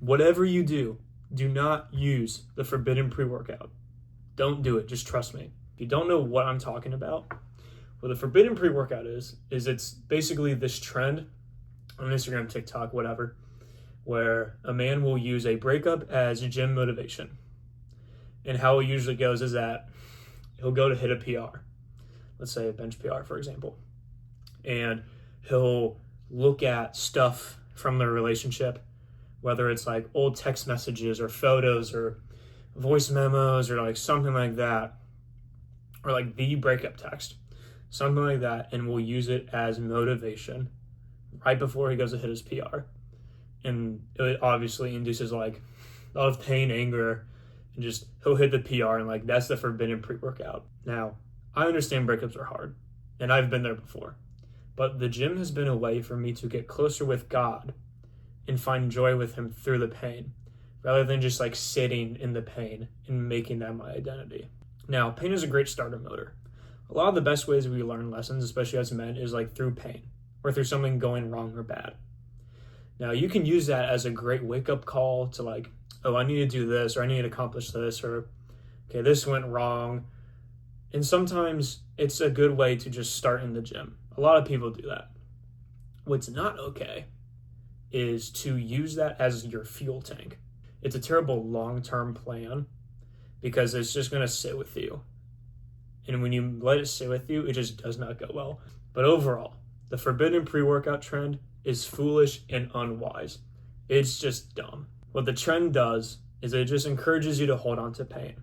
whatever you do, do not use the forbidden pre-workout. Don't do it. Just trust me. If you don't know what I'm talking about, what the forbidden pre-workout is it's basically this trend on Instagram, TikTok, whatever, where a man will use a breakup as gym motivation. And how it usually goes is that he'll go to hit a PR, let's say a bench PR, for example, and he'll look at stuff from their relationship, whether it's like old text messages or photos or voice memos or like something like that, or like the breakup text, something like that, and we'll use it as motivation right before he goes to hit his PR. And it obviously induces like a lot of pain, anger, and just he'll hit the PR, and like that's the forbidden pre-workout. Now, I understand breakups are hard, and I've been there before, but the gym has been a way for me to get closer with God and find joy with him through the pain, rather than just like sitting in the pain and making that my identity. Now, pain is a great starter motor. A lot of the best ways we learn lessons, especially as men, is like through pain or through something going wrong or bad. Now, you can use that as a great wake-up call to like, oh, I need to do this, or I need to accomplish this, or okay, this went wrong. And sometimes it's a good way to just start in the gym. A lot of people do that. What's not okay is to use that as your fuel tank. It's a terrible long-term plan because it's just going to sit with you. And when you let it sit with you, it just does not go well. But overall, the forbidden pre-workout trend is foolish and unwise. It's just dumb. What the trend does is it just encourages you to hold on to pain.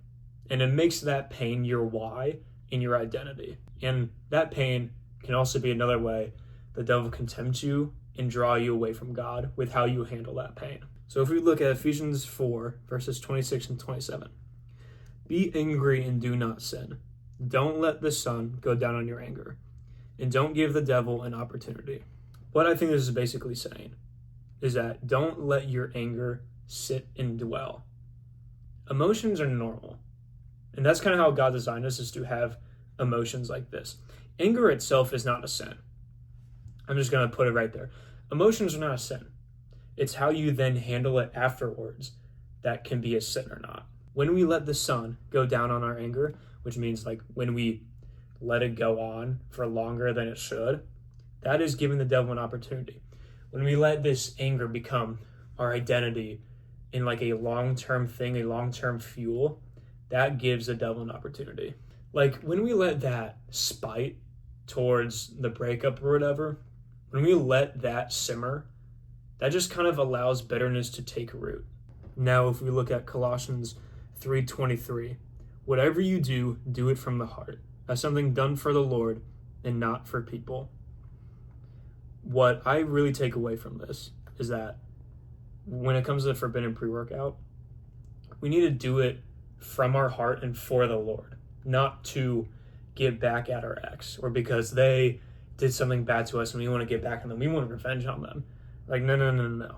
And it makes that pain your why and your identity. And that pain can also be another way the devil can tempt you and draw you away from God with how you handle that pain. So if we look at Ephesians 4, verses 26 and 27. Be angry and do not sin. Don't let the sun go down on your anger. And don't give the devil an opportunity. What I think this is basically saying is that don't let your anger sit and dwell. Emotions are normal. And that's kind of how God designed us, is to have emotions like this. Anger itself is not a sin. I'm just going to put it right there. Emotions are not a sin. It's how you then handle it afterwards that can be a sin or not. When we let the sun go down on our anger, which means like when we let it go on for longer than it should, that is giving the devil an opportunity. When we let this anger become our identity in like a long-term thing, a long-term fuel, that gives the devil an opportunity. Like when we let that spite towards the breakup or whatever, when we let that simmer, that just kind of allows bitterness to take root. Now, if we look at Colossians 3:23, whatever you do, do it from the heart, as something done for the Lord and not for people. What I really take away from this is that when it comes to the forbidden pre-workout, we need to do it from our heart and for the Lord, not to get back at our ex or because they did something bad to us and we want to get back on them. We want revenge on them. Like, no.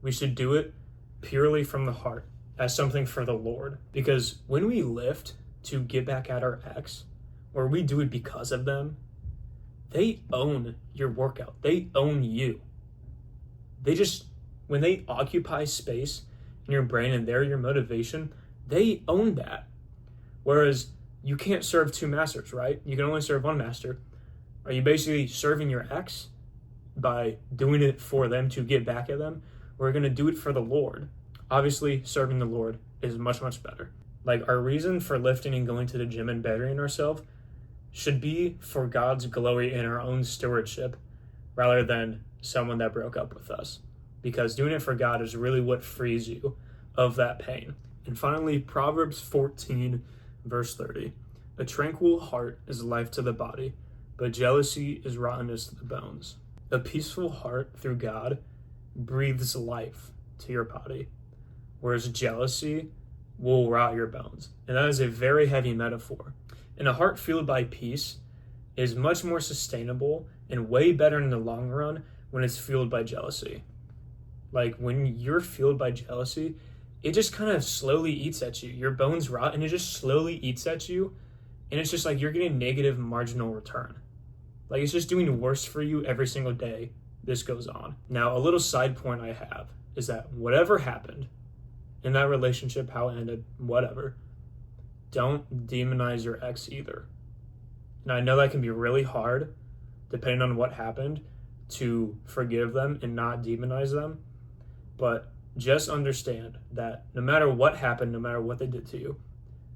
We should do it purely from the heart as something for the Lord. Because when we lift to get back at our ex, or we do it because of them, they own your workout. They own you. They just, when they occupy space in your brain and they're your motivation, they own that. Whereas you can't serve two masters, right? You can only serve one master. Are you basically serving your ex by doing it for them to get back at them? We're going to do it for the Lord. Obviously, serving the Lord is much, much better. Like, our reason for lifting and going to the gym and bettering ourselves should be for God's glory and our own stewardship rather than someone that broke up with us. Because doing it for God is really what frees you of that pain. And finally, Proverbs 14, verse 30. A tranquil heart is life to the body, but jealousy is rottenness to the bones. A peaceful heart through God breathes life to your body, whereas jealousy will rot your bones. And that is a very heavy metaphor. And a heart fueled by peace is much more sustainable and way better in the long run when it's fueled by jealousy. Like, when you're fueled by jealousy, it just kind of slowly eats at you. Your bones rot and it just slowly eats at you. And it's just like you're getting negative marginal return. Like, it's just doing worse for you every single day this goes on. Now, a little side point I have is that whatever happened in that relationship, how it ended, whatever, don't demonize your ex either. And I know that can be really hard, depending on what happened, to forgive them and not demonize them. But just understand that no matter what happened, no matter what they did to you,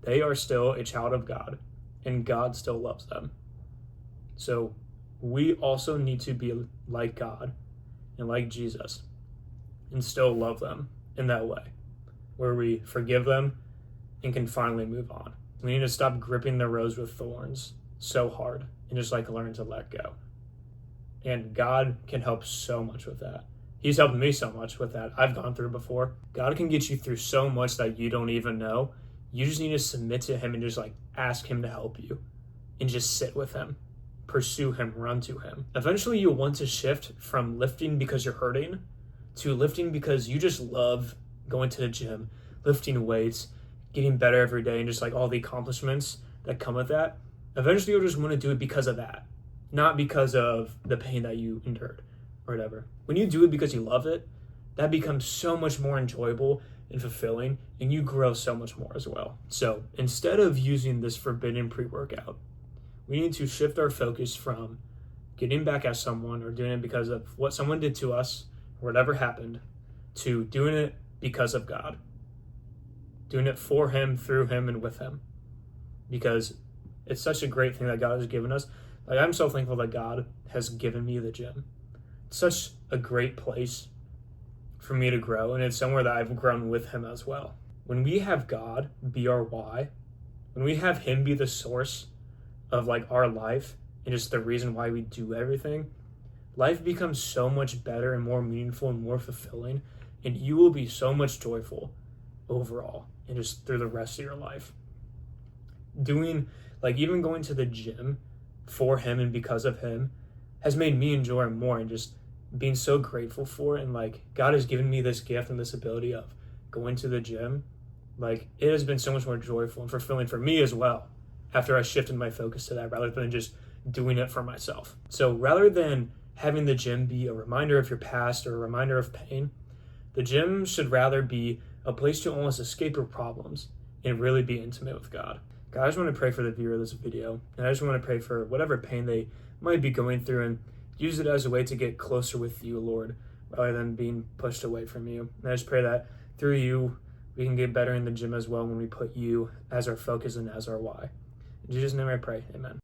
they are still a child of God, and God still loves them. So we also need to be like God and like Jesus and still love them in that way, where we forgive them and can finally move on. We need to stop gripping the rose with thorns so hard and just like learn to let go. And God can help so much with that. He's helped me so much with that. I've gone through before. God can get you through so much that you don't even know. You just need to submit to him and just like ask him to help you and just sit with him, pursue him, run to him. Eventually you'll want to shift from lifting because you're hurting to lifting because you just love going to the gym, lifting weights, getting better every day, and just like all the accomplishments that come with that. Eventually you'll just want to do it because of that, not because of the pain that you endured or whatever. When you do it because you love it, that becomes so much more enjoyable and fulfilling, and you grow so much more as well. So instead of using this forbidden pre-workout, we need to shift our focus from getting back at someone or doing it because of what someone did to us or whatever happened to doing it because of God, doing it for him, through him, and with him, because it's such a great thing that God has given us. Like, I'm so thankful that God has given me the gym. It's such a great place for me to grow, and it's somewhere that I've grown with him as well. When we have God be our why, when we have him be the source of like our life and just the reason why we do everything, life becomes so much better and more meaningful and more fulfilling, and you will be so much joyful overall and just through the rest of your life. Doing, like, even going to the gym for him and because of him has made me enjoy it more, and just being so grateful for it. And like, God has given me this gift and this ability of going to the gym. Like, it has been so much more joyful and fulfilling for me as well after I shifted my focus to that rather than just doing it for myself. So rather than having the gym be a reminder of your past or a reminder of pain, the gym should rather be a place to almost escape your problems and really be intimate with God. God, I just want to pray for the viewer of this video, and I just want to pray for whatever pain they might be going through, and use it as a way to get closer with you, Lord, rather than being pushed away from you. And I just pray that through you, we can get better in the gym as well when we put you as our focus and as our why. In Jesus' name I pray, amen.